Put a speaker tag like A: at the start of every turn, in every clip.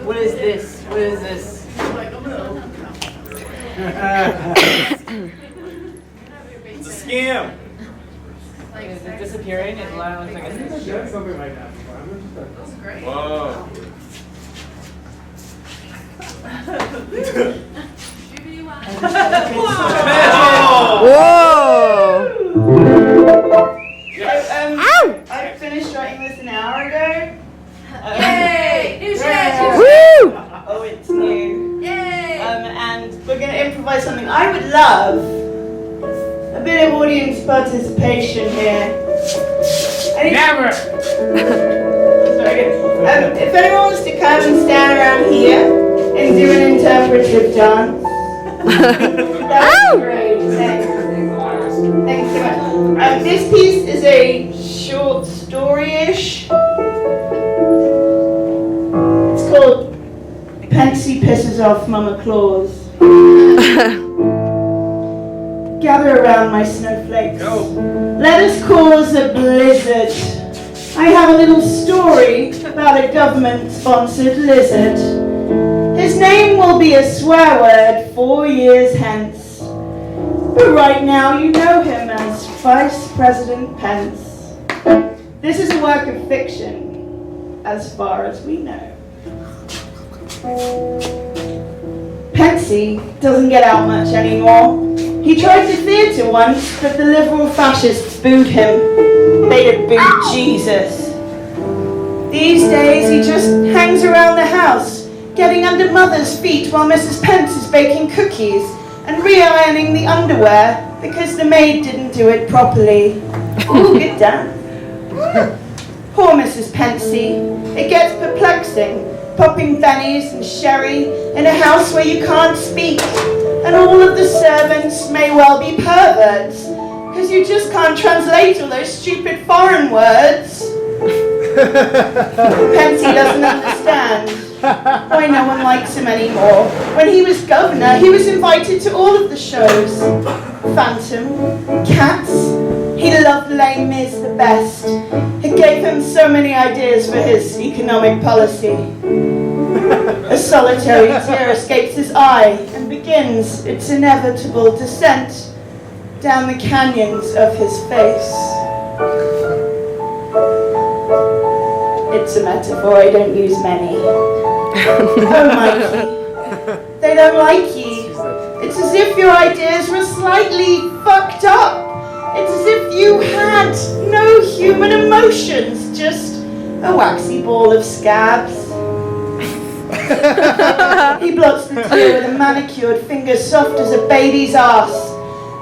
A: What is this? What is this?
B: It's a scam.
A: Is it disappearing? It looks like it's disappearing.
C: Something like that before. That's great.
B: Whoa.
D: Whoa! Ow!
A: I finished writing this an hour ago.
E: Yay! New shit!
D: Woo!
A: Oh, it's new.
E: Yay!
A: And we're going to improvise something. I would love a bit of audience participation here.
C: Never!
A: Sorry. If anyone wants to come and stand around here and do an interpretive dance, that would be great. Thanks. Thanks so much. This piece is a short story-ish. It's called Pensy Pisses Off Mama Claus. Gather around, my snowflakes.
B: Go.
A: Let us cause a blizzard. I have a little story about a government-sponsored lizard. His name will be a swear word 4 years hence. But right now you know him as Vice President Pence. This is a work of fiction, as far as we know. Pensy doesn't get out much anymore. He tried to theatre once, but the liberal fascists booed him. They'd have booed Jesus. These days he just hangs around the house, getting under mother's feet while Mrs. Pence is baking cookies and re-ironing the underwear because the maid didn't do it properly. Ooh, good done. Poor Mrs. Pensy. It gets perplexing, popping bennies and sherry in a house where you can't speak, and all of the servants may well be perverts, because you just can't translate all those stupid foreign words. Pensy doesn't understand why no one likes him anymore. When he was governor, he was invited to all of the shows. Phantom, Cats. He loved Les Mis the best. It gave him so many ideas for his economic policy. A solitary tear escapes his eye and begins its inevitable descent down the canyons of his face. It's a metaphor, I don't use many. Oh, Mikey, they don't like you. It's as if your ideas were slightly fucked up. It's as if you had no human emotions, just a waxy ball of scabs. He blots the tear with a manicured finger soft as a baby's ass,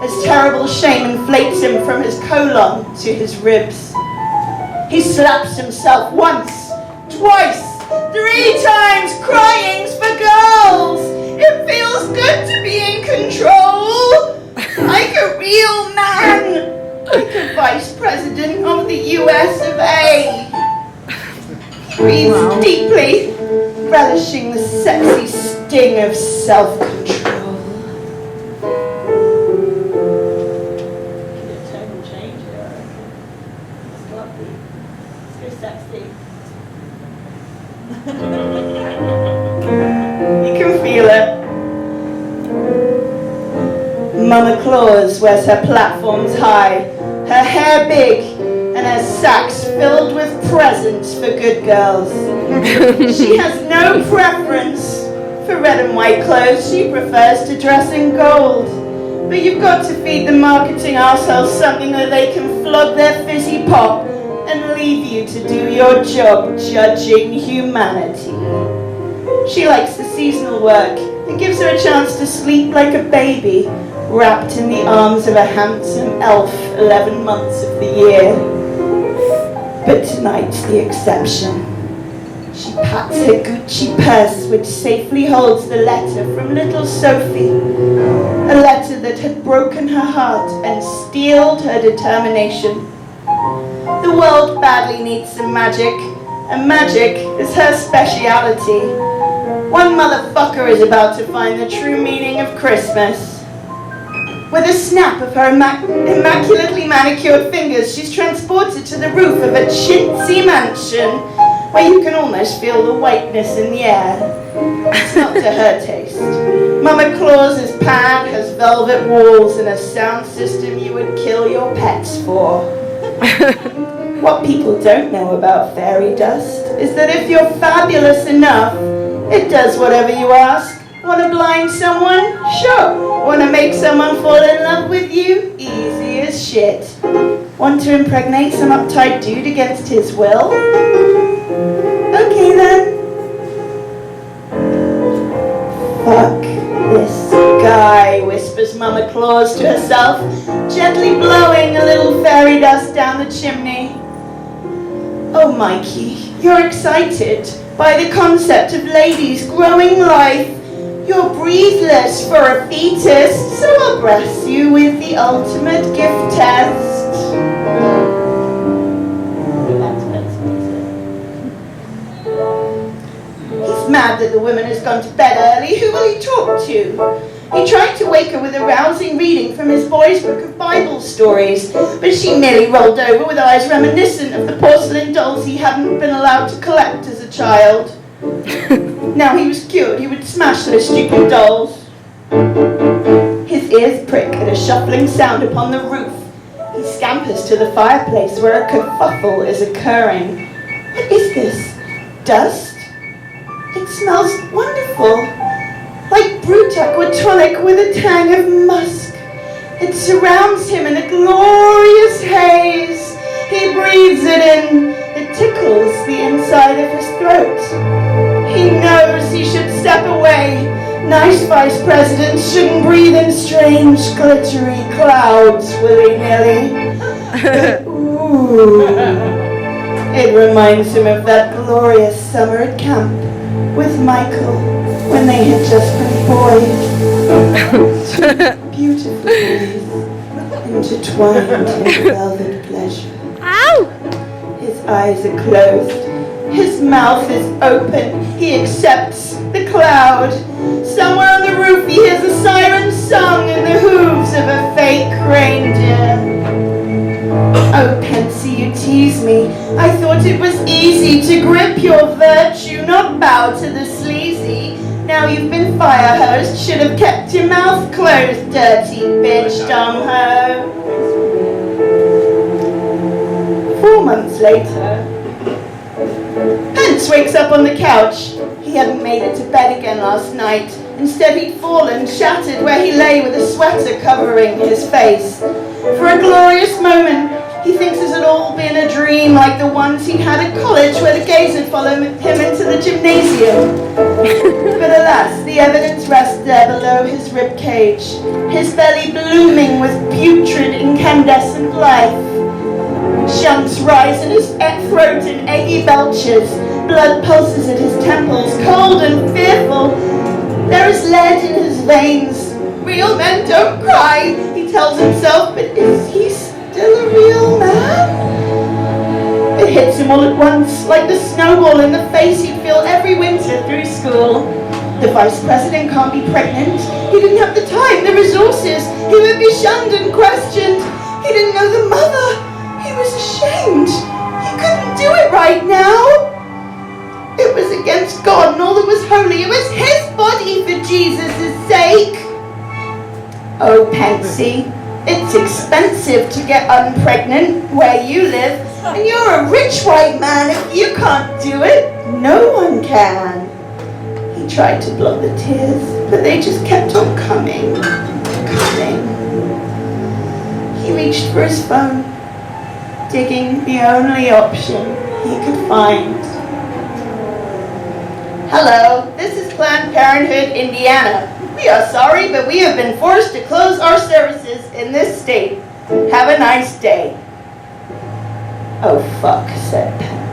A: as terrible shame inflates him from his colon to his ribs. He slaps himself once, twice, 3 times, crying for girls. It feels good to be in control, like a real man, like a vice president of the US of A. He breathes deeply, relishing the sexy sting of self-control. Total change here. It's lovely. It's so sexy. You can feel it. Mama Claus wears her platforms high, her hair big, and her sacks filled with presents for good girls. She has no preference for red and white clothes. She prefers to dress in gold. But you've got to feed the marketing arseholes something that they can flog their fizzy pop and leave you to do your job judging humanity. She likes the seasonal work. It gives her a chance to sleep like a baby, wrapped in the arms of a handsome elf 11 months of the year. But tonight's the exception. She pats her Gucci purse, which safely holds the letter from little Sophie, a letter that had broken her heart and steeled her determination. The world badly needs some magic, and magic is her speciality. One motherfucker is about to find the true meaning of Christmas. With a snap of her immaculately manicured fingers, she's transported to the roof of a chintzy mansion, where you can almost feel the whiteness in the air. It's not to her taste. Mama Claus's pad has velvet walls and a sound system you would kill your pets for. What people don't know about fairy dust is that if you're fabulous enough, it does whatever you ask. Want to blind someone? Sure. Want to make someone fall in love with you? Easy as shit. Want to impregnate some uptight dude against his will? Okay then. Fuck this guy, whispers Mama Claus to herself, gently blowing a little fairy dust down the chimney. Oh, Mikey, you're excited by the concept of ladies growing life. You're breathless for a fetus, so I'll bless you with the ultimate gift test. He's mad that the woman has gone to bed early. Who will he talk to? He tried to wake her with a rousing reading from his boys' book of Bible stories, but she merely rolled over with eyes reminiscent of the porcelain dolls he hadn't been allowed to collect as a child. Now he was cured, he would smash those stupid dolls. His ears prick at a shuffling sound upon the roof. He scampers to the fireplace where a kerfuffle is occurring. What is this? Dust? It smells wonderful. Like brut aquatonic with a tang of musk. It surrounds him in a glorious haze. He breathes it in. It tickles the inside of his throat. He knows he should step away. Nice vice presidents shouldn't breathe in strange, glittery clouds willy-nilly. Ooh. It reminds him of that glorious summer at camp with Michael when they had just been boys. Beautiful boys, intertwined in velvet pleasure.
D: Ow!
A: His eyes are closed. His mouth is open. He accepts the cloud. Somewhere on the roof he hears a siren song and the hooves of a fake reindeer. Oh, Pensy, you tease me. I thought it was easy to grip your virtue, not bow to the sleazy. Now you've been fire-hosed. Should have kept your mouth closed, dirty bitch, dumb hoe. 4 months later, Pence wakes up on the couch. He hadn't made it to bed again last night. Instead, he'd fallen, shattered where he lay with a sweater covering his face. For a glorious moment, he thinks it had all been a dream like the ones he'd had at college where the gays had followed him into the gymnasium. But alas, the evidence rests there below his rib cage, his belly blooming with putrid incandescent life. Chunks rise in his throat in eggy belches. Blood pulses at his temples, cold and fearful. There is lead in his veins. Real men don't cry, he tells himself, but is he still a real man? It hits him all at once, like the snowball in the face he'd feel every winter through school. The vice president can't be pregnant. He didn't have the time, the resources. He would be shunned and questioned. He didn't know the mother. He was ashamed. He couldn't do it right now. It was against God and all that was holy. It was his body for Jesus' sake. Oh, Pensy, it's expensive to get unpregnant where you live, and you're a rich white man. If you can't do it, no one can. He tried to block the tears, but they just kept on coming. He reached for his phone, digging the only option he could find. Hello, this is Planned Parenthood, Indiana. We are sorry, but we have been forced to close our services in this state. Have a nice day. Oh, fuck, said Pat.